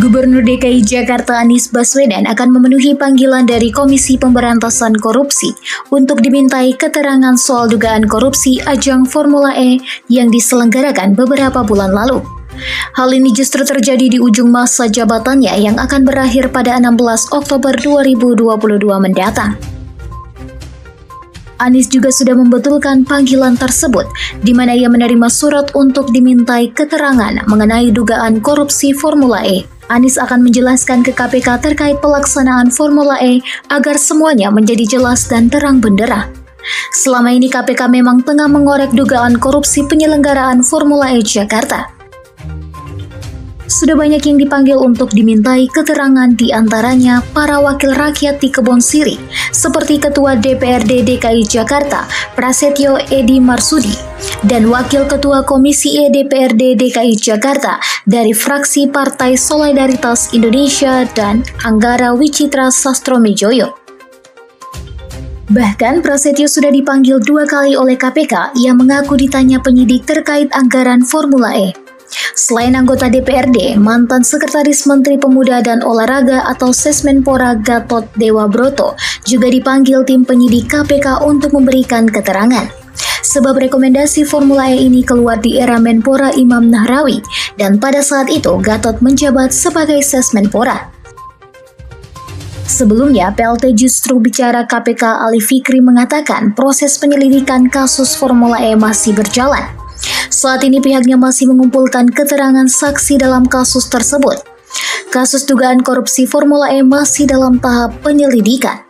Gubernur DKI Jakarta Anies Baswedan akan memenuhi panggilan dari Komisi Pemberantasan Korupsi untuk dimintai keterangan soal dugaan korupsi ajang Formula E yang diselenggarakan beberapa bulan lalu. Hal ini justru terjadi di ujung masa jabatannya yang akan berakhir pada 16 Oktober 2022 mendatang. Anies juga sudah membetulkan panggilan tersebut, di mana ia menerima surat untuk dimintai keterangan mengenai dugaan korupsi Formula E. Anies akan menjelaskan ke KPK terkait pelaksanaan Formula E agar semuanya menjadi jelas dan terang benderang. Selama ini KPK memang tengah mengorek dugaan korupsi penyelenggaraan Formula E Jakarta. Sudah banyak yang dipanggil untuk dimintai keterangan, di antaranya para wakil rakyat di Kebon Sirih, seperti Ketua DPRD DKI Jakarta, Prasetyo Edy Marsudi, dan Wakil Ketua Komisi E DPRD DKI Jakarta dari fraksi Partai Solidaritas Indonesia dan Anggara Wicitra Sastromejoyo. Bahkan Prasetyo sudah dipanggil 2 kali oleh KPK yang mengaku ditanya penyidik terkait anggaran Formula E. Selain anggota DPRD, mantan Sekretaris Menteri Pemuda dan Olahraga atau Sesmenpora Gatot Dewa Broto juga dipanggil tim penyidik KPK untuk memberikan keterangan. Sebab rekomendasi Formula E ini keluar di era Menpora Imam Nahrawi, dan pada saat itu Gatot menjabat sebagai Sesmenpora. Sebelumnya, PLT Justru Bicara KPK Ali Fikri mengatakan proses penyelidikan kasus Formula E masih berjalan. Saat ini pihaknya masih mengumpulkan keterangan saksi dalam kasus tersebut. Kasus dugaan korupsi Formula E masih dalam tahap penyelidikan.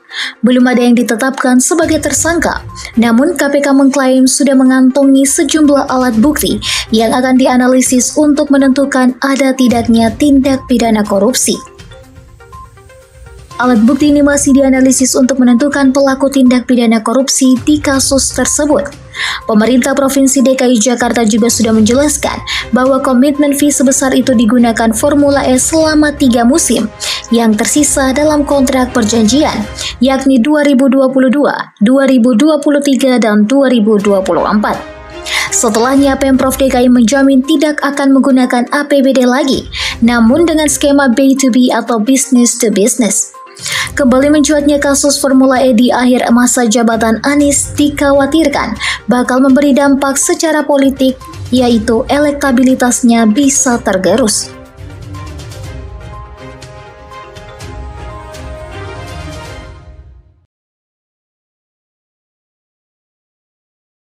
Belum ada yang ditetapkan sebagai tersangka, namun KPK mengklaim sudah mengantongi sejumlah alat bukti yang akan dianalisis untuk menentukan ada tidaknya tindak pidana korupsi. Alat bukti ini masih dianalisis untuk menentukan pelaku tindak pidana korupsi di kasus tersebut. Pemerintah Provinsi DKI Jakarta juga sudah menjelaskan bahwa komitmen fee sebesar itu digunakan Formula E selama 3 musim yang tersisa dalam kontrak perjanjian, yakni 2022, 2023, dan 2024. Setelahnya, Pemprov DKI menjamin tidak akan menggunakan APBD lagi, namun dengan skema B2B atau business to business. Kembali mencuatnya kasus Formula E di akhir masa jabatan Anies dikhawatirkan bakal memberi dampak secara politik, yaitu elektabilitasnya bisa tergerus.